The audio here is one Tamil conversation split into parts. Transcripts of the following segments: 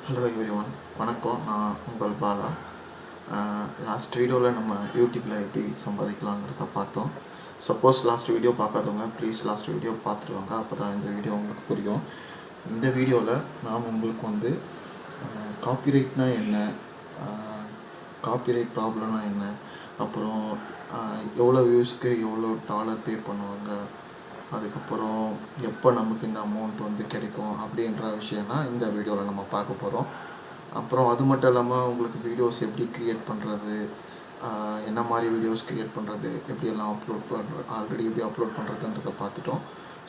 ஹலோ எவ்ரிஒன், வணக்கம். நான் உங்கள் பாலா. லாஸ்ட் வீடியோவில் நம்ம யூடியூப்பில் எப்படி சம்பாதிக்கலாங்கிறத பார்த்தோம். சப்போஸ் லாஸ்ட் வீடியோ பார்க்காதவங்க ப்ளீஸ் லாஸ்ட் வீடியோ பார்த்துருவாங்க, அப்போ தான் இந்த வீடியோ உங்களுக்கு புரியும். இந்த வீடியோவில் நாம் உங்களுக்கு வந்து காப்பிரைட்னா என்ன, காப்பிரைட் ப்ராப்ளம்னா என்ன, அப்புறம் எவ்வளோ வியூஸ்க்கு எவ்வளோ டாலர் பே பண்ணுவாங்க, அதுக்கப்புறம் எப்போ நமக்கு இந்த அமௌண்ட் வந்து கிடைக்கும் அப்படின்ற விஷயம் தான் இந்த வீடியோவில் நம்ம பார்க்க போகிறோம். அப்புறம் அது மட்டும் இல்லாமல் உங்களுக்கு வீடியோஸ் எப்படி க்ரியேட் பண்ணுறது, என்ன மாதிரி வீடியோஸ் க்ரியேட் பண்ணுறது, எப்படியெல்லாம் அப்லோட் பண்ணுறது, ஆல்ரெடி எப்படி அப்லோட் பண்ணுறதுன்றதை பார்த்துட்டோம்.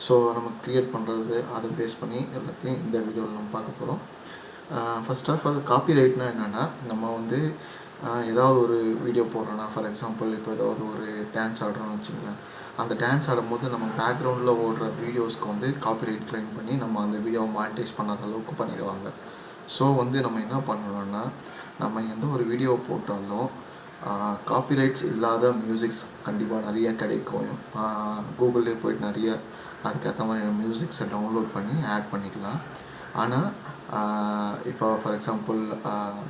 ஸோ நம்ம க்ரியேட் பண்ணுறது அதை பேஸ் பண்ணி எல்லாத்தையும் இந்த வீடியோவில் நம்ம பார்க்க போகிறோம். ஃபர்ஸ்ட் ஆஃப் ஆல் காப்பிரைட்னா என்னென்னா, நம்ம வந்து ஏதாவது ஒரு வீடியோ போடுறோன்னா, ஃபார் எக்ஸாம்பிள் இப்போ ஏதாவது ஒரு டான்ஸ் ஆடுறோன்னு வச்சுக்கோங்களேன். அந்த டான்ஸ் ஆடும்போது நம்ம பேக்ரவுண்டில் ஓடுற வீடியோஸ்க்கு வந்து காப்பிரைட் க்ளைம் பண்ணி நம்ம அந்த வீடியோவை மானிட்டைஸ் பண்ணாத அளவுக்கு பண்ணிடுவாங்க. ஸோ வந்து நம்ம என்ன பண்ணணும்னா, நம்ம எந்த ஒரு வீடியோ போட்டாலும் காப்பிரைட்ஸ் இல்லாத மியூசிக்ஸ் கண்டிப்பாக நிறைய கிடைக்கும். கூகுள்லேயே போய்ட்டு நிறைய அதுக்கேற்ற மாதிரி மியூசிக்ஸை டவுன்லோட் பண்ணி ஆட் பண்ணிக்கலாம். ஆனால் இப்போ ஃபார் எக்ஸாம்பிள்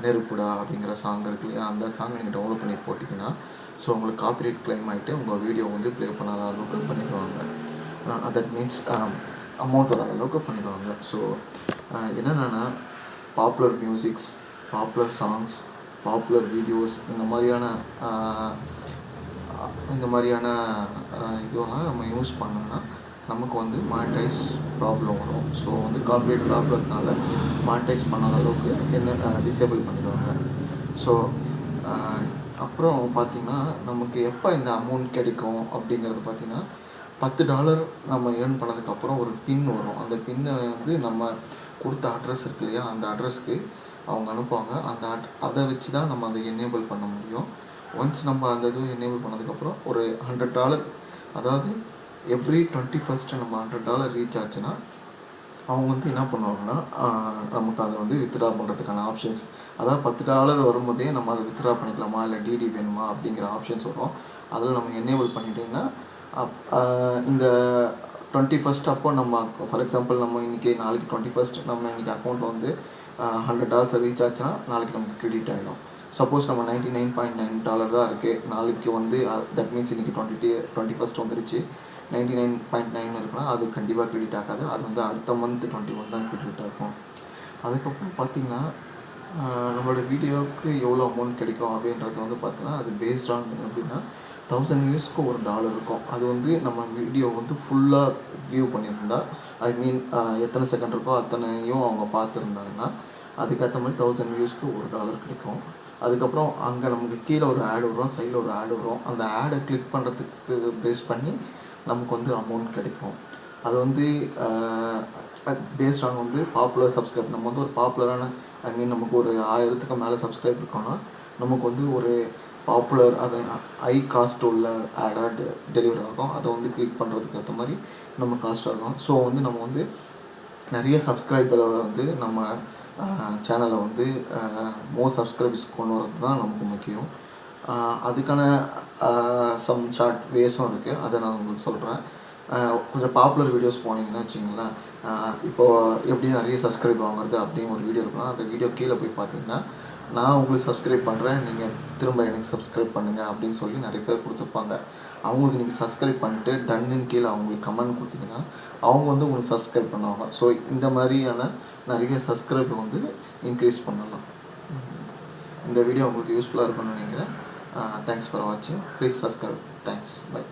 நெருப்புடா அப்படிங்கிற சாங் இருக்கு இல்லையா, அந்த சாங் நீங்கள் டவுன்லோட் பண்ணி போட்டிங்கன்னா ஸோ உங்களுக்கு காப்பிரைட் க்ளைம் ஆகிட்டு உங்கள் வீடியோ வந்து ப்ளே பண்ணாத அளவுக்கு பண்ணிடுவாங்க. தட் மீன்ஸ் அமௌண்ட் வராத அளவுக்கு பண்ணிடுவாங்க. ஸோ என்னென்னா, popular musics, popular songs, popular videos இந்த மாதிரியான இதெல்லாம் நம்ம யூஸ் பண்ணோம்னா நமக்கு வந்து மானிட்டைஸ் ப்ராப்ளம் வரும். ஸோ வந்து காப்பிரைட் ப்ராப்ளத்தினால மானிட்டைஸ் பண்ணாத அளவுக்கு என்ன டிசேபிள் பண்ணிடுவாங்க. ஸோ அப்புறம் பார்த்திங்கன்னா நமக்கு எப்போ இந்த அமௌண்ட் கிடைக்கும் அப்படிங்கிறது பார்த்திங்கன்னா, $10 நம்ம ஏர்ன் பண்ணதுக்கப்புறம் ஒரு பின் வரும். அந்த பின்னை வந்து நம்ம கொடுத்த அட்ரஸ் இருக்கு இல்லையா, அந்த அட்ரஸ்க்கு அவங்க அனுப்புவாங்க. அதை வச்சு தான் நம்ம அதை எனேபிள் பண்ண முடியும். ஒன்ஸ் நம்ம அந்த இது எனேபிள் பண்ணதுக்கப்புறம் ஒரு $100, அதாவது எவ்ரி 21st நம்ம $100 ரீச் ஆச்சுன்னா அவங்க வந்து என்ன பண்ணுவாங்கன்னா, நமக்கு அதை வந்து வித்ட்ரா பண்ணுறதுக்கான ஆப்ஷன்ஸ், அதாவது $10 வரும்போதே நம்ம அதை வித்ட்ரா பண்ணிக்கலாமா இல்லை டிடி வேணுமா அப்படிங்கிற ஆப்ஷன்ஸ் வரும். அதில் நம்ம எனேபிள் பண்ணிட்டீங்கன்னா இந்த 21st அப்போ நம்ம ஃபார் எக்ஸாம்பிள் நம்ம இன்றைக்கி நாளைக்கு 21st நம்ம இன்றைக்கி அக்கௌண்ட் வந்து $100 ரீச் ஆச்சுன்னா நாளைக்கு நமக்கு கிரெடிட் ஆகிடும். சப்போஸ் நம்ம $99.9 தான் இருக்குது, நாளைக்கு வந்து தட் மீன்ஸ் இன்றைக்கி 21st வந்துருச்சு, 99.9 இருக்குன்னா அது கண்டிப்பாக கிரெடிட் ஆகாது. அது வந்து அடுத்த மந்த் 21 தான் கிரெடிட் ஆகும். அதுக்கப்புறம் பார்த்திங்கன்னா நம்மளோட வீடியோவுக்கு எவ்வளோ அமௌண்ட் கிடைக்கும் அப்படின்றது வந்து பார்த்திங்கன்னா, அது பேஸ்ட் ஆன் அப்படின்னா 1000 வியூஸ்க்கு $1 இருக்கும். அது வந்து நம்ம வீடியோ வந்து ஃபுல்லாக வியூ பண்ணியிருந்தா, ஐ மீன் எத்தனை செகண்ட் இருக்கோ அத்தனையும் அவங்க பார்த்துருந்தாங்கன்னா அதுக்கேற்ற மாதிரி 1000 வியூஸ்க்கு $1 கிடைக்கும். அதுக்கப்புறம் அங்கே நமக்கு கீழே ஒரு ஆட் வரும், சைடில் ஒரு ஆட் வரும். அந்த ஆடை கிளிக் பண்ணுறதுக்கு பேஸ் பண்ணி நமக்கு வந்து அமௌண்ட் கிடைக்கும். அது வந்து பேஸ்ட் ஆன் வந்து பாப்புலர் சப்ஸ்கிரைப். நம்ம வந்து ஒரு பாப்புலரான, ஐ மீன் நமக்கு ஒரு 1000க்கு மேலே சப்ஸ்கிரைப் இருக்கோன்னா நமக்கு வந்து ஒரு பாப்புலர், அது ஹை காஸ்ட் உள்ள ஆடாக டெலிவரி ஆகும். அதை வந்து கிளிக் பண்ணுறதுக்கு ஏற்ற மாதிரி நம்ம காஸ்ட் ஆகும். ஸோ வந்து நம்ம வந்து நிறைய சப்ஸ்கிரைபரை வந்து நம்ம சேனலை வந்து மோர் சப்ஸ்கிரைபர்ஸ் கொண்டு வரது தான் நமக்கு முக்கியம். அதுக்கான சம் ஷார்ட் வேஸும் இருக்குது, அதை நான் உங்களுக்கு சொல்கிறேன். கொஞ்சம் பாப்புலர் வீடியோஸ் போனீங்கன்னா வச்சுங்களேன், இப்போது எப்படி நிறைய சப்ஸ்கிரைப் வாங்குறது அப்படின்னு ஒரு வீடியோ இருக்குன்னா அந்த வீடியோ கீழே போய் பார்த்தீங்கன்னா, நான் உங்களுக்கு சப்ஸ்கிரைப் பண்ணுறேன், நீங்கள் திரும்ப எனக்கு சப்ஸ்கிரைப் பண்ணுங்கள் அப்படின்னு சொல்லி நிறைய பேர் கொடுத்துருப்பாங்க. அவங்களுக்கு நீங்கள் சப்ஸ்கிரைப் பண்ணிட்டு டன்னுன்னு கீழே அவங்களுக்கு கமெண்ட் கொடுத்தீங்கன்னா அவங்க வந்து உங்களுக்கு சப்ஸ்கிரைப் பண்ணுவாங்க. ஸோ இந்த மாதிரியான நிறைய சப்ஸ்கிரைப் வந்து இன்க்ரீஸ் பண்ணலாம். இந்த வீடியோ உங்களுக்கு யூஸ்ஃபுல்லாக இருக்கும்னு நினைக்கிறேன். தேங்க்ஸ் ஃபார் வாட்சிங். Please subscribe. தேங்க்ஸ். பை.